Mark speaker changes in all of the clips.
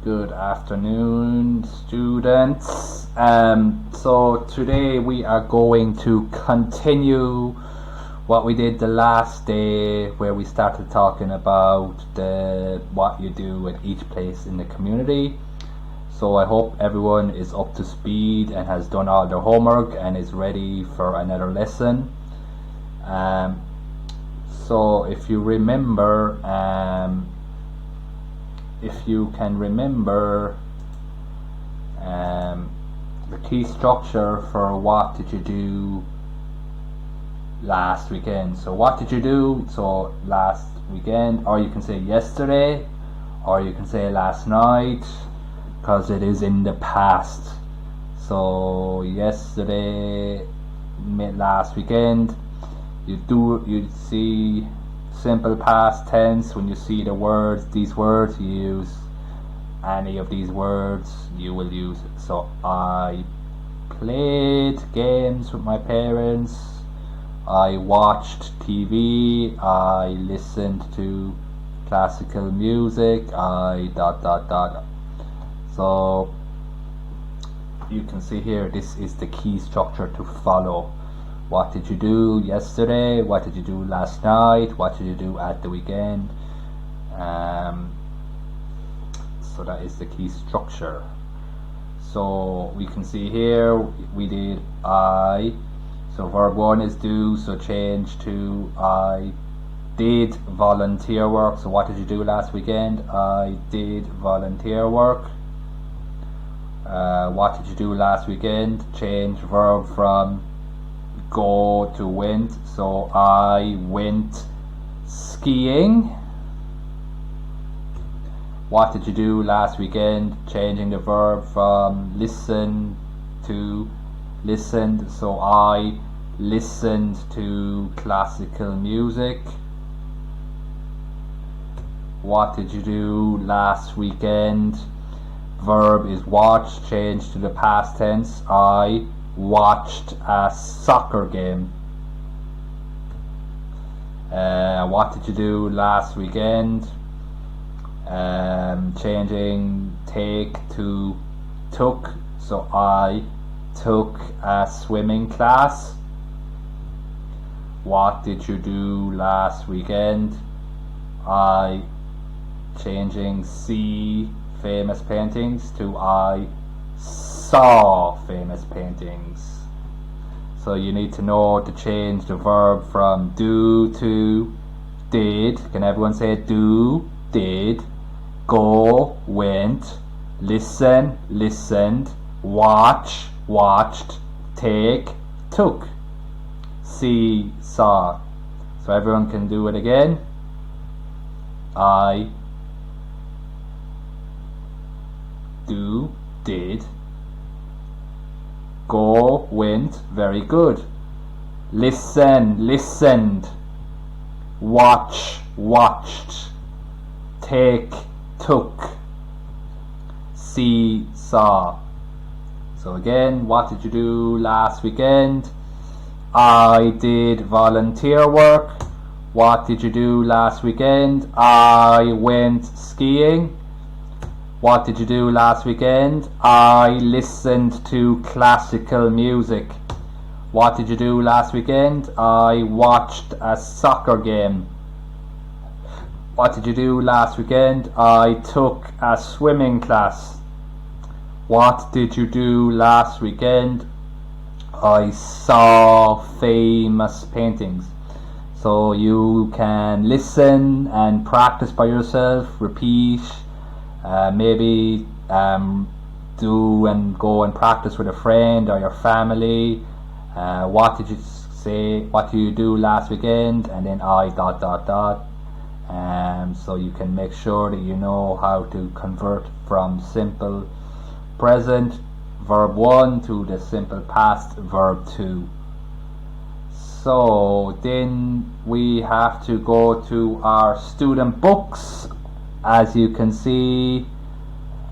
Speaker 1: Good afternoon, students. So today we are going to continue what we did the last day, where we started talking about what you do at each place in the community. So I hope everyone is up to speed and has done all their homework and is ready for another lesson. So if you remember, if you can remember the key structure for what did you do last weekend. So what did you do? So last weekend, or you can say yesterday, or you can say last night, because it is in the past. So yesterday, last weekend, you see simple past tense. When you see these words, you use any of these words, you will use it. So I played games with my parents, I watched TV, I listened to classical music, So you can see here, this is the key structure to follow. What did you do yesterday? What did you do last night? What did you do at the weekend? So that is the key structure. So we can see here we did I. So verb 1 is do, so change to I did volunteer work. So what did you do last weekend? I did volunteer work. What did you do last weekend? Change verb from go to went. So I went skiing. What did you do last weekend? Changing the verb from listen to listened. So I listened to classical music. What did you do last weekend? Verb is watch, change to the past tense. I watched a soccer game. What did you do last weekend? Changing take to took. So I took a swimming class. What did you do last weekend? I changing see famous paintings to I saw famous paintings. So you need to know to change the verb from do to did. Can everyone say do, did, go, went, listen, listened, watch, watched, take, took, see, saw. So everyone can do it again. I do, did, go, went, very good. Listen, listened, watch, watched, take, took, see, saw. So again, what did you do last weekend? I did volunteer work. What did you do last weekend? I went skiing. What did you do last weekend? I listened to classical music. What did you do last weekend? I watched a soccer game. What did you do last weekend? I took a swimming class. What did you do last weekend? I saw famous paintings. So you can listen and practice by yourself, repeat, maybe do and go and practice with a friend or your family. What did you say? What did you do last weekend? And then I ... So you can make sure that you know how to convert from simple present verb 1 to the simple past verb 2. So then we have to go to our student books. As you can see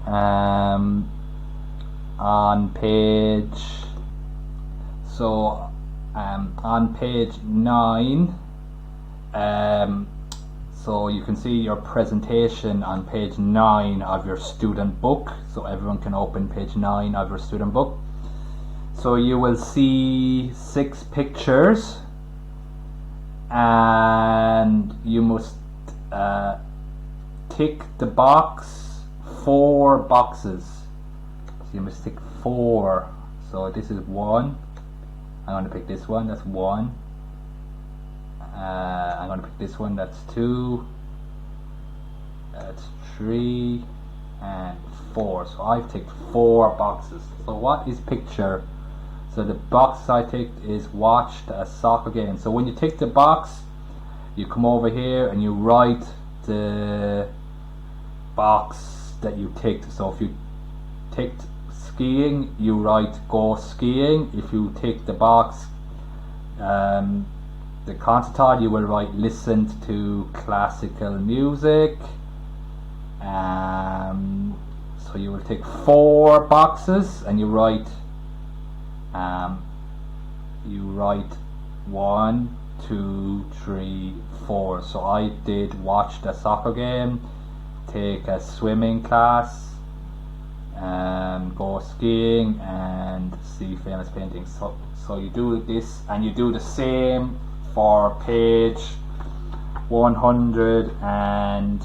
Speaker 1: on page on page 9, So you can see your presentation on page 9 of your student book. So everyone can open page 9 of your student book. So you will see 6 pictures, and you must tick the box, 4 boxes. So you must tick 4. So this is 1. I'm going to pick this one, that's 1. I'm going to pick this one, that's 2. That's 3 and 4. So I've ticked 4 boxes. So what is picture? So the box I ticked is watched a soccer game. So when you tick the box, you come over here and you write the box that you ticked. So if you ticked skiing, you write go skiing. If you tick the box the concert hall, you will write listened to classical music. So you will tick 4 boxes and you write 1, 2, 3, 4. So I did watch the soccer game, take a swimming class, go skiing, and see famous paintings. So you do this, and you do the same for page 105.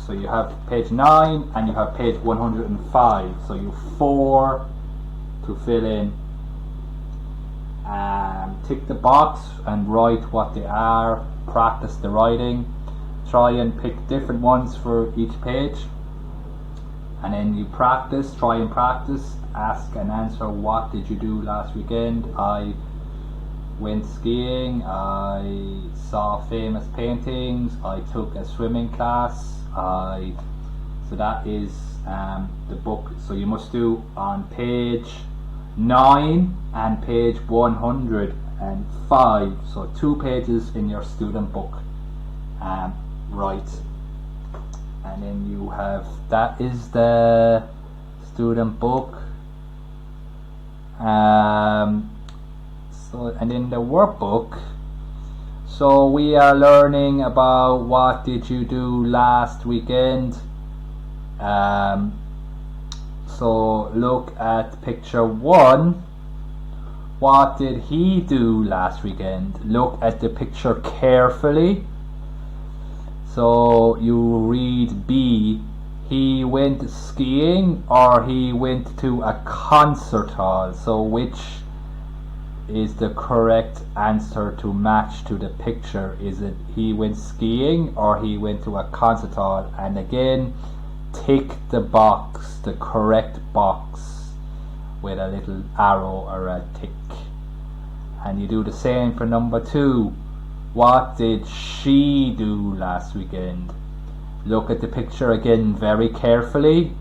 Speaker 1: So you have page 9 and you have page 105. So you have 4 to fill in. Tick the box and write what they are. Practice the writing. Try and pick different ones for each page. And then you practice, try and practice, ask and answer, what did you do last weekend? I went skiing, I saw famous paintings, I took a swimming class, so that is the book. So you must do on page 9 and page 105, so 2 pages in your student book. Right. And then you have, that is the student book. So, and in the workbook, so we are learning about what did you do last weekend. So look at picture 1. What did he do last weekend? Look at the picture carefully. So you read B. He went skiing or he went to a concert hall. So which is the correct answer to match to the picture? Is it he went skiing or he went to a concert hall? And again, tick the box, the correct box, with a little arrow or a tick. And you do the same for number 2. What did she do last weekend? Look at the picture again very carefully.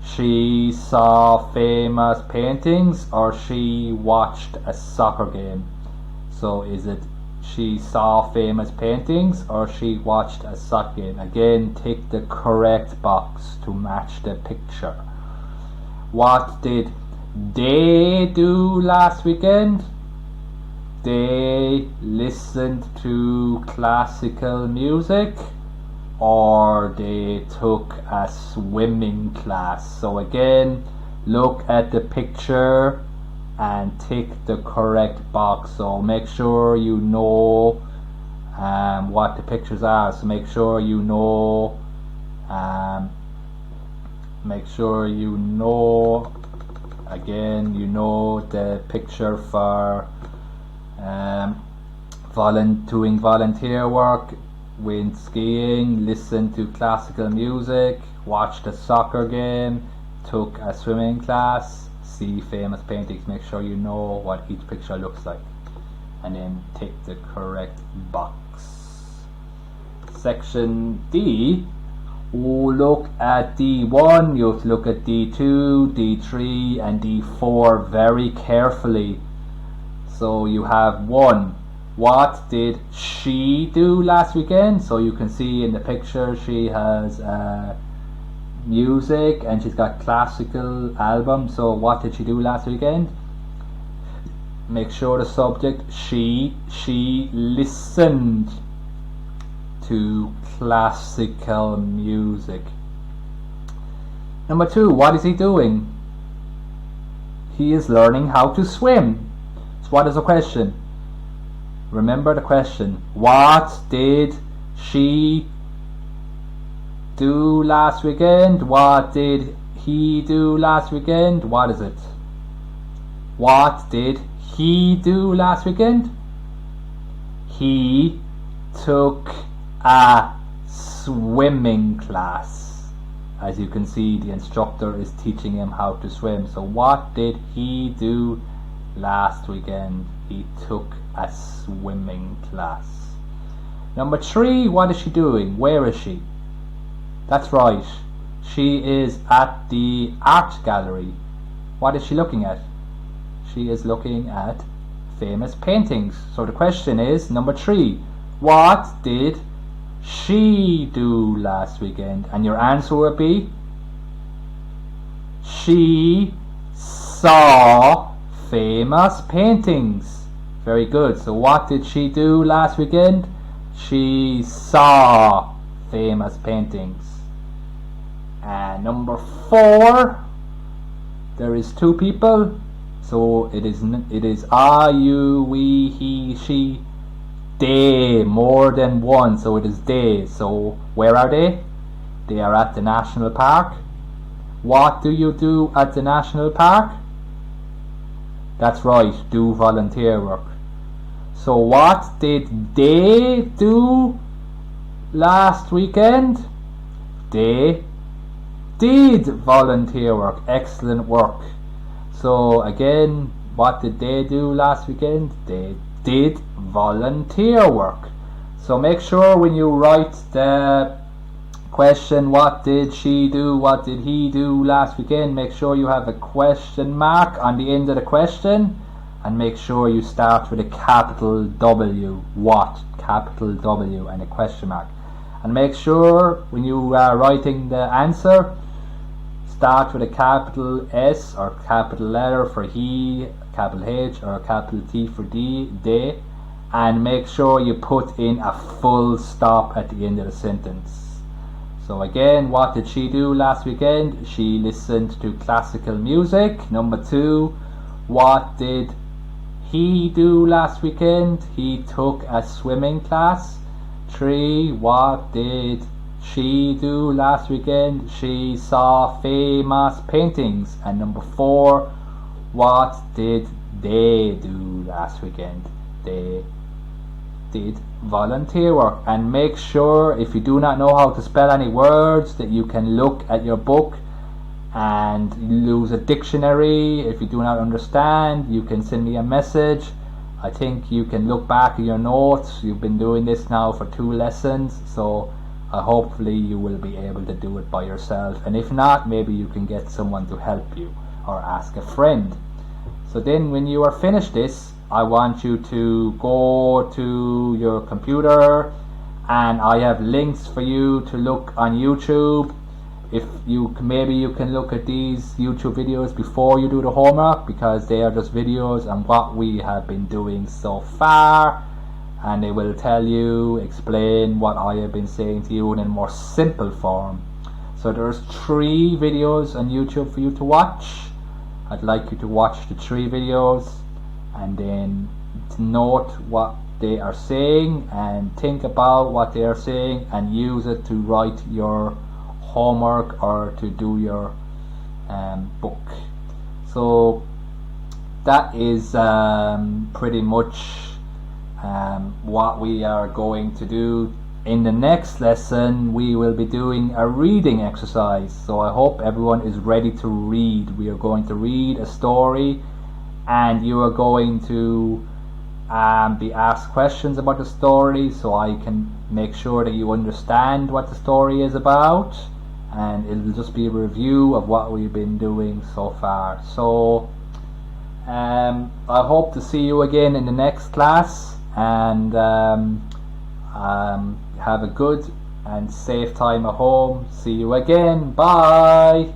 Speaker 1: She saw famous paintings or she watched a soccer game? So is it she saw famous paintings or she watched a soccer game? Again, tick the correct box to match the picture. What did they do last weekend? They listened to classical music or they took a swimming class. So again, look at the picture and tick the correct box. So make sure you know what the pictures are. So make sure you know again, you know the picture for doing volunteer work, went skiing, listened to classical music, watched a soccer game, took a swimming class, see famous paintings. Make sure you know what each picture looks like and then tick the correct box. Section D, look at D1, you have to look at D2, D3 and D4 very carefully. So you have 1. What did she do last weekend? So you can see in the picture she has music and she's got classical album. So what did she do last weekend? make sure the subject she listened to classical music. Number 2, what is he doing? He is learning how to swim. So what is the question? Remember the question. What did she do last weekend? What did he do last weekend? What is it? What did he do last weekend? He took a swimming class. As you can see, the instructor is teaching him how to swim. So what did he do last weekend? He took a swimming class. Number 3, what is she doing? Where is she? That's right. She is at the art gallery. What is she looking at? She is looking at famous paintings. So the question is, number 3, what did she do last weekend? And your answer would be, she saw famous paintings. Very good. So what did she do last weekend? She saw famous paintings. And number 4, there is 2 people. So it is I, you, we, he, she, they, more than one. So it is they. So where are they? They are at the national park. What do you do at the national park? That's right, do volunteer work. So what did they do last weekend? They did volunteer work. Excellent work. So again, what did they do last weekend? They did volunteer work. So make sure when you write the question, what did she do, what did he do last weekend, make sure you have a question mark on the end of the question, and make sure you start with a capital W. What? Capital W and a question mark. And make sure when you are writing the answer, start with a capital S or capital letter for he, capital H, or capital T for they, and make sure you put in a full stop at the end of the sentence. So again, what did she do last weekend? She listened to classical music. Number 2, what did he do last weekend? He took a swimming class. 3, what did she do last weekend? She saw famous paintings. And number 4, what did they do last weekend? They did volunteer work. And make sure, if you do not know how to spell any words, that you can look at your book and use a dictionary. If you do not understand, you can send me a message. I think you can look back at your notes. You've been doing this now for 2 lessons, so hopefully you will be able to do it by yourself, and if not, maybe you can get someone to help you or ask a friend. So then when you are finished this, I want you to go to your computer, and I have links for you to look on YouTube. If you maybe you can look at these YouTube videos before you do the homework, because they are just videos on what we have been doing so far, and they will tell you, explain what I have been saying to you in a more simple form. So there's 3 videos on YouTube for you to watch. I'd like you to watch the 3 videos and then note what they are saying and think about what they are saying and use it to write your homework or to do your book. So that is pretty much what we are going to do. In the next lesson we will be doing a reading exercise, so I hope everyone is ready to read. We are going to read a story, and you are going to be asked questions about the story, so I can make sure that you understand what the story is about, and it'll just be a review of what we've been doing so far. So I hope to see you again in the next class, and have a good and safe time at home. See you again. Bye.